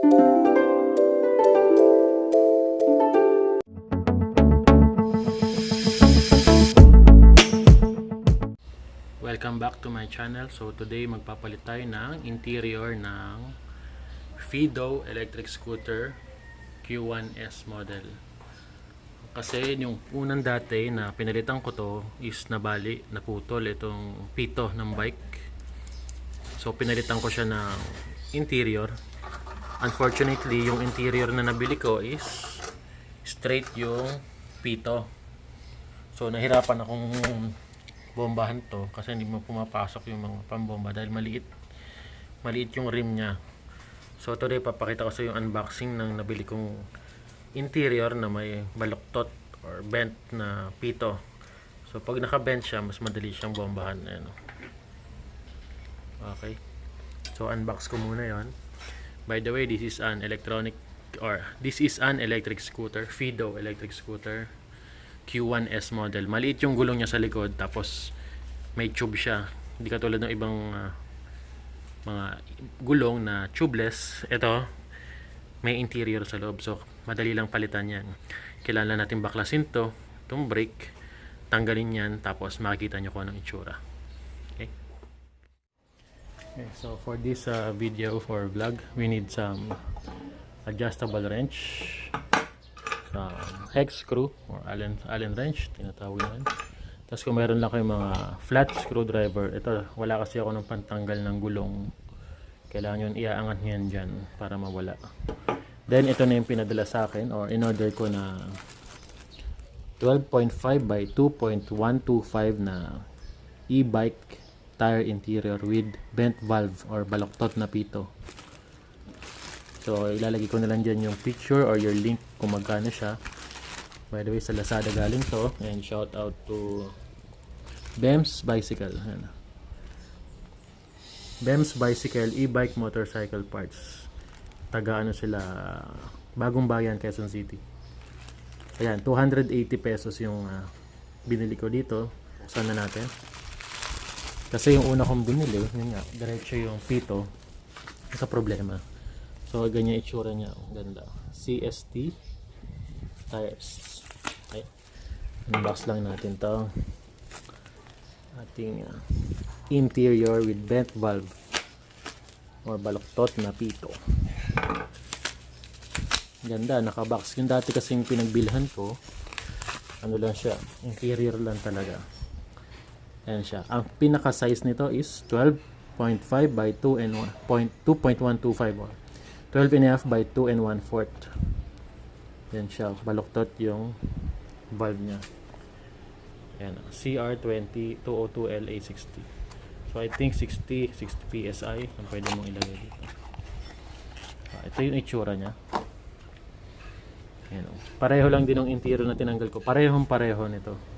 Welcome back to my channel. So today magpapalit tayo ng interior ng Fiido Electric Scooter Q1S model. Kasi yung unang dati na pinalitan ko to is nabali, naputol itong pito ng bike. So pinalitan ko siya ng interior. Unfortunately, yung interior na nabili ko is straight yung pito. So nahirapan akong bombahan to kasi hindi mo pumapasok yung mga pambomba dahil maliit yung rim nya. So today papakita ko sa yung unboxing ng nabili kong interior na may baluktot or bent na pito. So pag naka-bent siya, mas madali siyang bombahan. Ayan. Okay, so unbox ko muna yon. By the way, this is an electric scooter, Fiido Electric Scooter Q1S model. Maliit yung gulong niya sa likod, tapos may tube siya. Hindi katulad ng ibang mga gulong na tubeless. Ito, may interior sa loob. So, madali lang palitan yan. Kailangan natin baklasin to, itong brake, tanggalin yan, tapos makikita nyo kung anong itsura. Okay? Okay, so for this video or vlog, we need some adjustable wrench, hex screw or Allen wrench, tinatawag yan. Tapos kung meron lang kayong mga flat screwdriver, ito, wala kasi ako ng pantanggal ng gulong. Kailangan yun, iaangat nyo yan dyan para mawala. Then ito na yung pinadala sa akin, or in order ko na 12.5 by 2.125 na e-bike tire interior with bent valve or baluktot na pito. So ilalagay ko na lang dyan yung picture or your link kung magkano siya. By the way, sa Lazada galing to, and shout out to Bems Bicycle. Ayan. Bems Bicycle e-bike motorcycle parts. Taga ano sila, Bagong Bayan, Quezon City. Ayan, 280 pesos yung binili ko dito. Buksan na natin. Kasi yung una kong binili, yun nga, diretso yung pito. Ito problema. So ganyan itsura niya, ganda. CST tires. Okay. Unbox lang natin to. Ating interior with bent valve or baluktot na pito. Ganda, nakabox. Yung dati kasing pinagbilhan ko, ano lang siya, interior lang talaga. Ayan siya. Ang pinaka size nito is 12.5 by 2.125 or 12.5 by 2 1/4. Yan siya, baluktot yung valve nya. Yan, CR20-202LA60. So I think 60 PSI ang pwede mong ilagay dito. Ito yung itsura nya. Yan, pareho lang din ng interior na tinanggal ko. Pareho nito.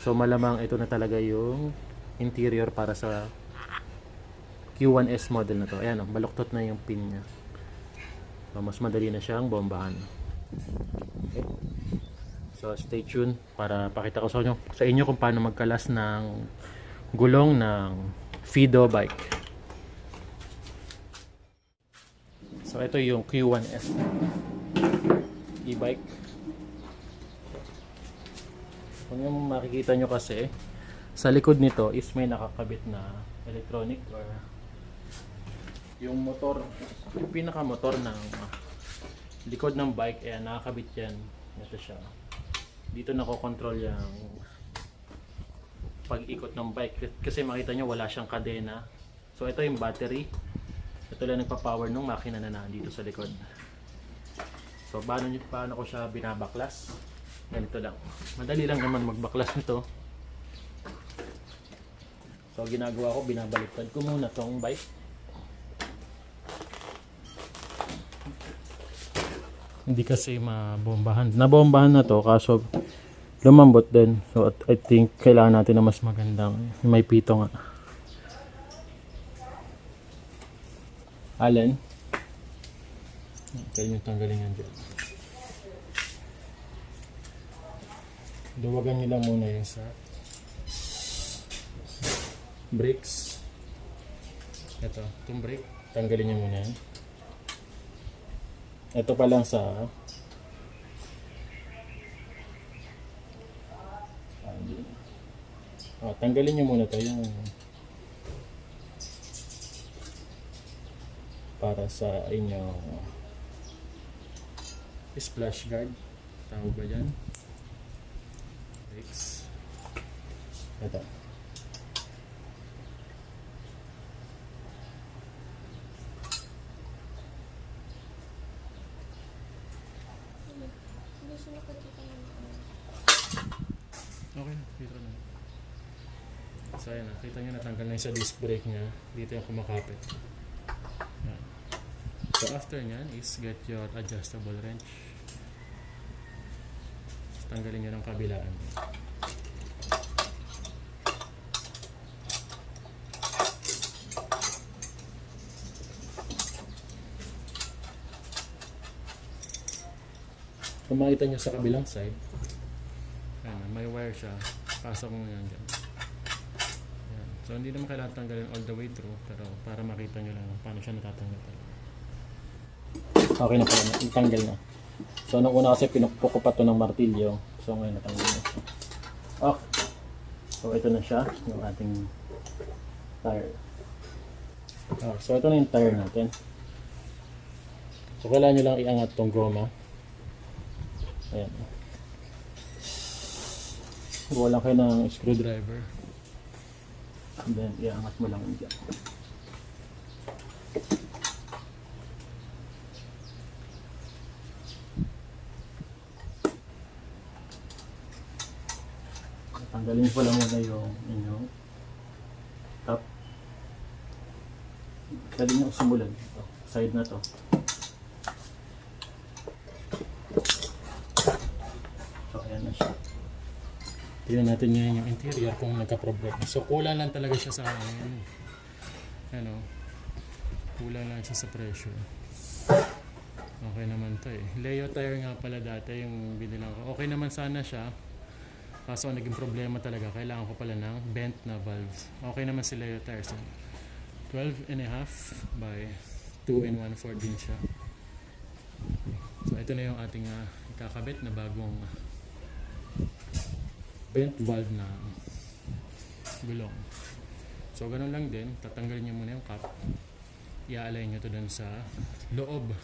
So malamang ito na talaga yung interior para sa Q1S model na to. Ayan, baluktot na yung pin nya. So, mas madali na siyang bombahan. Okay. So stay tuned para pakita ko sa inyo kung paano magkalas ng gulong ng Fiido bike. So ito yung Q1S e-bike. Kung yung makikita nyo kasi, sa likod nito is may nakakabit na electronic or yung motor, yung pinaka motor ng likod ng bike, ayan, nakakabit yan. Ito siya. Dito nakokontrol yung pag-ikot ng bike kasi makita nyo wala siyang kadena. So ito yung battery, ito lang nagpa-power ng makina na nandito sa likod. So paano ko siya binabaklas? Ganito lang, madali lang naman magbaklas nito. So ginagawa ko, binabaliktad ko muna tong bike. Hindi kasi mabombahan. Nabombahan na to kaso lumambot din. So I think kailangan natin na mas magandang may pito nga. Allen. Kaya yung tanggalin yan dyan. Duwagan nyo lang muna yung sa brakes. Ito, itong brake. Tanggalin nyo muna yan. Ito pa lang sa tanggalin nyo muna to yung para sa inyong splash guard, tawag ba dyan? Brakes. Ito. Okay, dito na. So ayan, nakita nyo natanggal na yung sa disc brake nya. Dito yung kumakapit. Yan. So after nyan is get your adjustable wrench. So, tanggalin nyo ng kabilaan. Kung makita nyo sa kabilang side, ayan, may wire siya. Pasok mo yan dyan. Ayan. So hindi naman kailangan tanggalin all the way through, pero para makita nyo lang paano siya natatanggal. Okay na pala, itanggal na. So nung una kasi pinukpok ko pa ito ng martilyo. So ngayon natanggal na siya. Okay. So ito na siya, yung ating tire. So ito na yung tire natin. So kailangan nyo lang iangat tong goma. Ayan. Gawa lang kayo ng screwdriver. And then, iangat mo lang dyan. Tanggalin ko lang muna yung inyong top. Pwede nyo sumulan. Ito, side na to. So, ayan na siya. Tingnan natin ngayon yung interior kung nagka-problema. So kulang lang talaga siya sa ano, kulang lang siya sa pressure. Okay naman to eh. Leo tire nga pala dati yung binilang ko. Okay naman sana siya. Kaso naging problema talaga. Kailangan ko pala ng bent na valves. Okay naman si Leo tire. So 12.5 by 2 and 1/4 din siya. So ito na yung ating ikakabit na bagong bent valve na gulong. So ganun lang din, tatanggalin nyo muna yung cap, i-align nyo to dun sa loob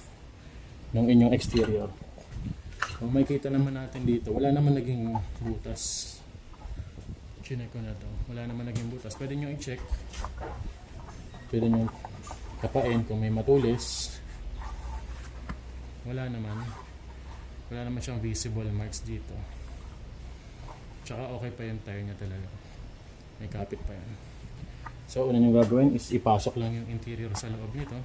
ng inyong exterior. Kung may kita naman natin dito, wala naman naging butas. Chinek ko na to, wala naman naging butas. Pwede nyo i-check, pwede nyo kapain kung may matulis. Wala naman siyang visible marks dito. Tsaka okay pa yung tire niya talaga. May kapit pa yan. So una nyo gagawin is ipasok lang yung interior sa loob nito.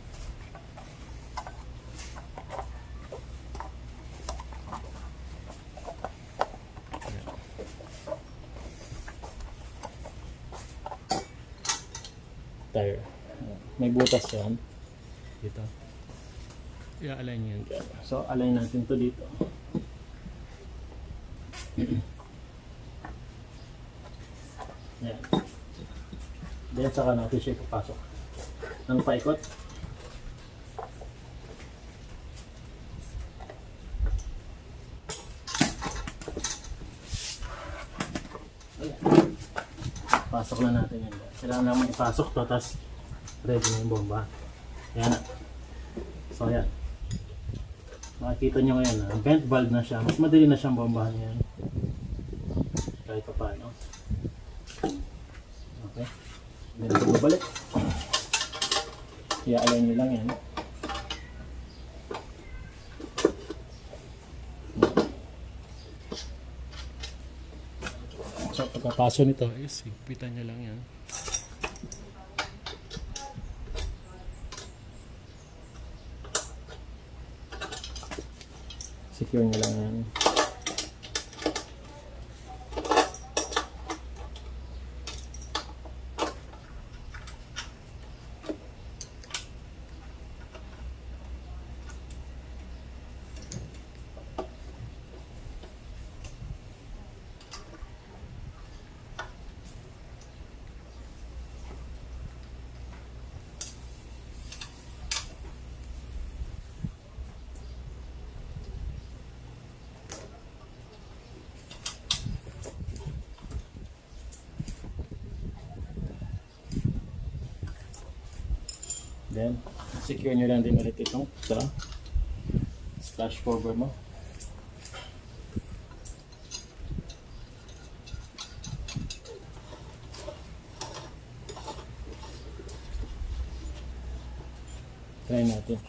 Ayan. Tire. May butas yan. Dito. I-align nyo yan. So align natin to dito. Ayan. Then saka natin siya ipapasok ng paikot. Ayan. Pasok na natin yun. Kailangan naman ipasok to, tapos ready na yung bomba. Ayan na. So ayan. Makikita nyo ngayon na vent valve na siya. Mas madali na siyang bombahan yan. Kahit pa paano. Okay. Then ito babalik. I-align nyo lang yan. So pagkapaso nito is higpitan nyo lang yan. Secure nyo lang yan. Then, secure nyo lang din ulit itong sa splash cover mo. Try natin.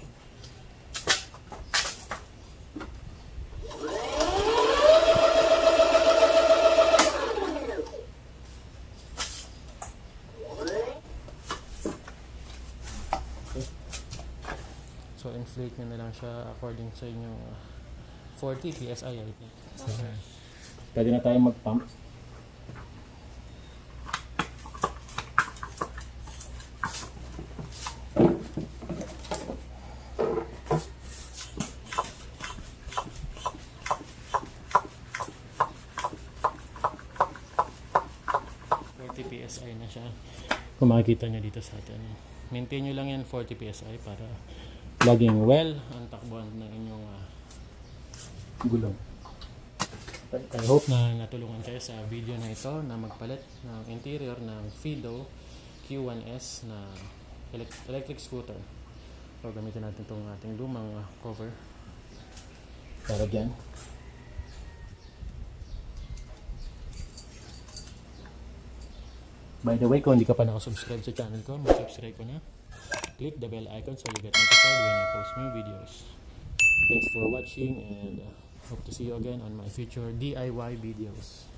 So, inflate nyo na lang siya according sa inyong 40 PSI, I think. Okay. Pwede na tayong mag-pump. PSI na siya. Kung makikita nyo dito sa atin. Maintain nyo lang yan 40 PSI para laging well ang takbuhan ng inyong gulong. I hope na natulungan kayo sa video na ito na magpalit ng interior ng Fiido Q1S na electric scooter. So gamitin natin itong ating lumang cover para dyan. By the way, kung hindi ka pa nakasubscribe sa channel ko, mag-subscribe ko na. Click the bell icon so you get notified when I post new videos. Thanks for watching and hope to see you again on my future DIY videos.